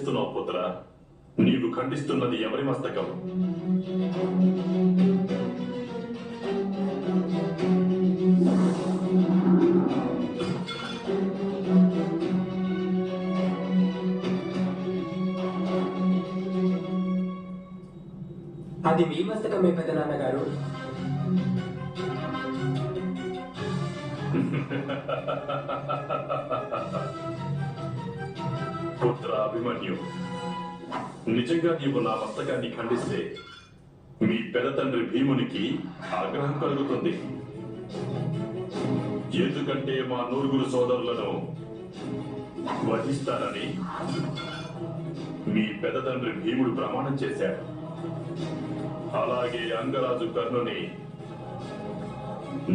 చేస్తున్నావు పుత్ర? నీవు ఖండిస్తున్నది ఎవరి మస్తకం? అది మీ మస్తకమే పెద్ద నాన్నగారు. పుత్ర అభిమన్యు, నిజంగా నీవు నా మస్తకాన్ని ఖండిస్తే మీ పెద్ద తండ్రి భీమునికి ఆగ్రహం కలుగుతుంది. ఎందుకంటే మా నూరుగురు సోదరులను వధిస్తానని మీ పెద్ద తండ్రి భీముడు ప్రమాణం చేశాడు. అలాగే అంగరాజు కర్ణుని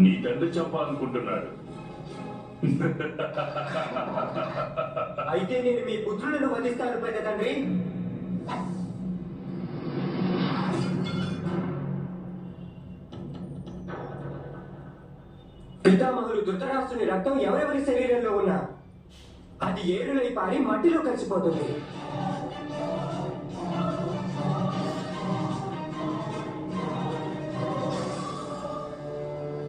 నీ తండ్రి చంపాలనుకుంటున్నాడు. అయితే నేను మీ పుత్రులను వధిస్తాను పెద్ద తండ్రి. పితామహులు ధృతరాష్ట్రుని రక్తం ఎవరెవరి శరీరంలో ఉన్నా అది ఏరులై పారి మట్టిలో కలిసిపోతుంది.